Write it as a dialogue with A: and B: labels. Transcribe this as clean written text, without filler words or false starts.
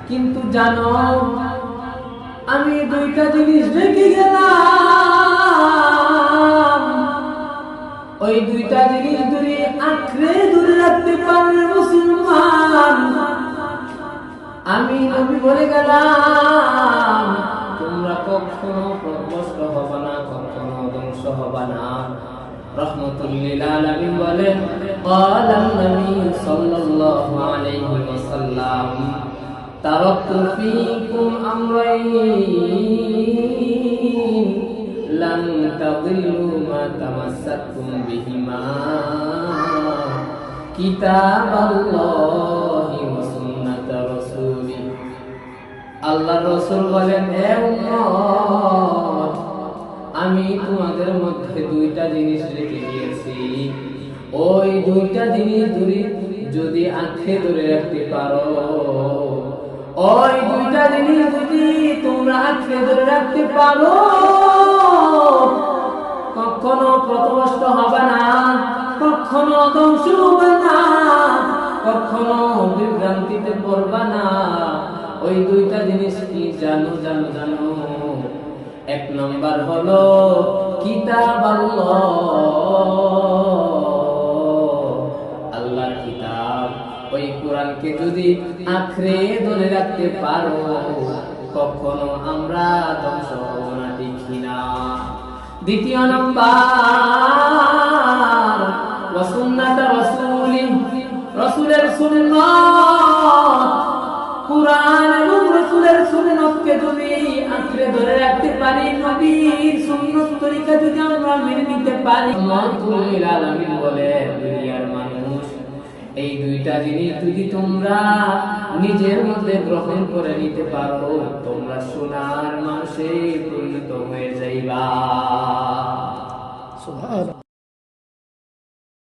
A: কিন্তু জানো আমি দুইটা জিনিস রেখে গেলাম, ওই দুইটা জিনিস দূরে আঁকড়ে দূরে রাখতে পারলে মুসলমান। আমি বলে গেলাম তোমরা কখনো পথভ্রষ্ট হবে না, কখনো ধ্বংস হবে না। রাহমাতুল লিল আলামিন বলেন ক্বালান নবী সাল্লাল্লাহু আলাইহি ওয়াসাল্লাম তারাকতু ফীকুম আমরাইন লান তাদিল্লু মা তামাসসাকতুম বিহিমা কিতাবাল্লাহি ওয়া সুন্নাতা রাসূলি। আল্লাহর রাসূল বলেন হে উম্মত, আমি তোমাদের মধ্যে দুইটা জিনিস রেখে দিয়েছি, ওই দুইটা জিনিস যদি আঁকড়ে ধরে রাখতে পারো, ওই দুইটা জিনিস যদি তোমরা আঁকড়ে ধরে রাখতে পারো, কখনো পথভ্রষ্ট হবে না, কখনো ধ্বংস হবে না, কখনো বিভ্রান্তিতে পড়বে না। ওই দুইটা জিনিস কি জানো? এক নাম্বার হলো কিতাব আল্লাহর কিতাব, ওই কোরআনকে যদি আঁকড়ে ধরে রাখতে পারো, কখনো আমরা ধ্বংস হব না, দেখি না। দ্বিতীয় নাম্বার ওয়া সুন্নাত রাসূলি, রাসূলের সুন্নাত, কুরআন এবং রাসূলের সুন্নাতকে যদি আঁকড়ে ধরে রাখতে পারি, নবীর সুন্নাত তরিকা যদি আমরা মেনে নিতে পারি, রাহমাতুল আলামিন বলে দুনিয়ার মানুষ এই দুইটা জিনিস যদি তোমরা নিজের মধ্যে গ্রহণ করে নিতে পারো, তোমরা সোনার মানুষে পরিণত হয়ে যাইবা। সুবহানাল্লাহ।